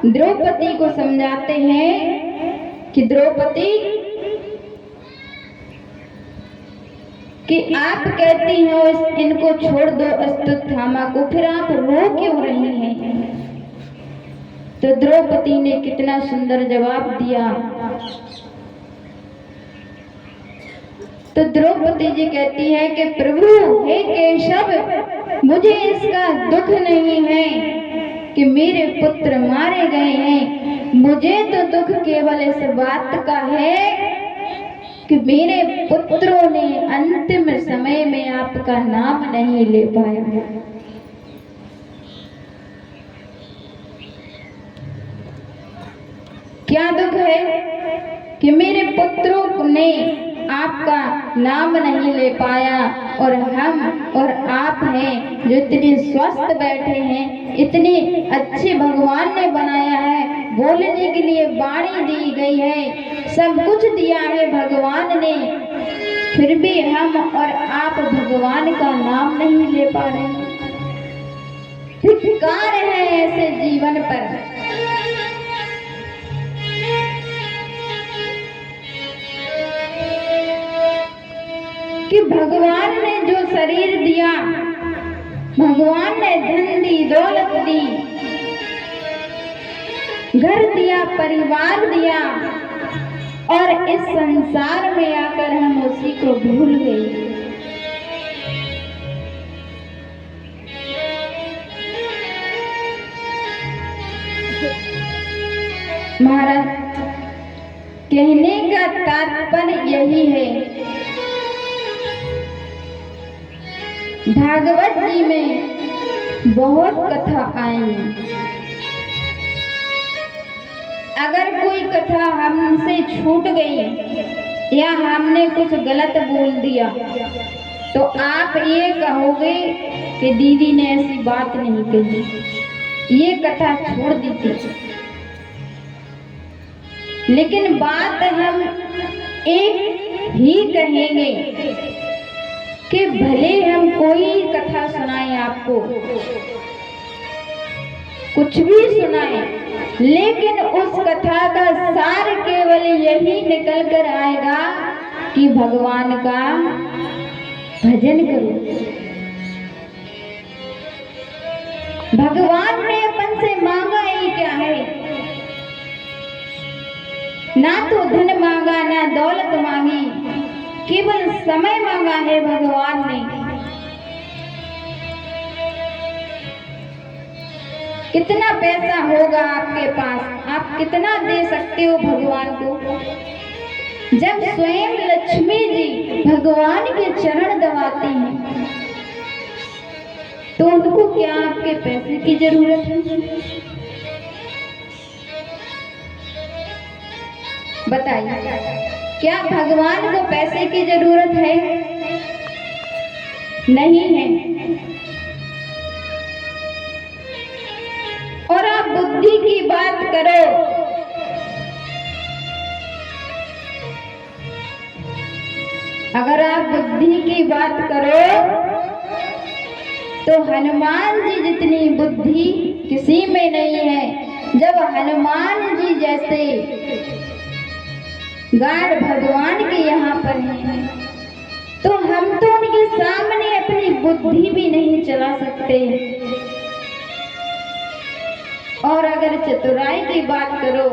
द्रौपदी को समझाते हैं कि द्रौपदी कि आप कहती हो इनको छोड़ दो अश्वत्थामा को, फिर आप रो क्यों रही हैं? तो द्रौपदी ने कितना सुंदर जवाब दिया। तो द्रौपदी जी कहती है कि प्रभु हे केशव, मुझे इसका दुख नहीं है कि मेरे पुत्र मारे गए हैं, मुझे तो दुख केवल इस बात का है कि मेरे पुत्रों ने अंतिम समय में आपका नाम नहीं ले पाया। क्या दुख है कि मेरे पुत्रों ने आपका नाम नहीं ले पाया, और हम और आप हैं जो इतने स्वस्थ बैठे हैं, इतने अच्छे भगवान ने बनाया है, बोलने के लिए वाणी दी गई है, सब कुछ दिया है भगवान ने, फिर भी हम और आप भगवान का नाम नहीं ले पा रहे हैं। धिक्कार है ऐसे जीवन पर। कि भगवान ने जो शरीर दिया, भगवान ने धन दी, दौलत दी, घर दिया, परिवार दिया, और इस संसार में आकर हम उसी को भूल गए। महाराज, कहने का तात्पर्य यही है, भागवत जी में बहुत कथा आई है। अगर कोई कथा हमसे छूट गई या हमने कुछ गलत बोल दिया तो आप ये कहोगे कि दीदी ने ऐसी बात नहीं कही, ये कथा छोड़ दी थी। लेकिन बात हम एक ही कहेंगे कि भले हम कोई कथा सुनाएं आपको, कुछ भी सुनाएं, लेकिन उस कथा का सार केवल यही निकल कर आएगा कि भगवान का भजन करो। भगवान ने अपन से मांगा ही क्या है? ना तो धन मांगा, ना दौलत मांगी, केवल समय मांगा है भगवान ने। कितना पैसा होगा आपके पास, आप कितना दे सकते हो भगवान को? जब स्वयं लक्ष्मी जी भगवान के चरण दबाती हैं तो उनको क्या आपके पैसे की जरूरत है? बताइए, क्या भगवान को पैसे की जरूरत है? नहीं है। और आप बुद्धि की बात करो, अगर आप बुद्धि की बात करो तो हनुमान जी जितनी बुद्धि किसी में नहीं है। जब हनुमान जी जैसे गार्ड भगवान के यहाँ पर हैं तो हम तो उनके सामने अपनी बुद्धि भी नहीं चला सकते। और अगर चतुराई की बात करो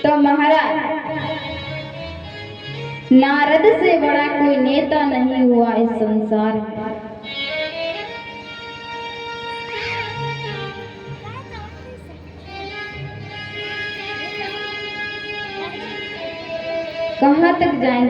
तो महाराज, नारद से बड़ा कोई नेता नहीं हुआ इस संसार में। कहाँ तक जाएंगे?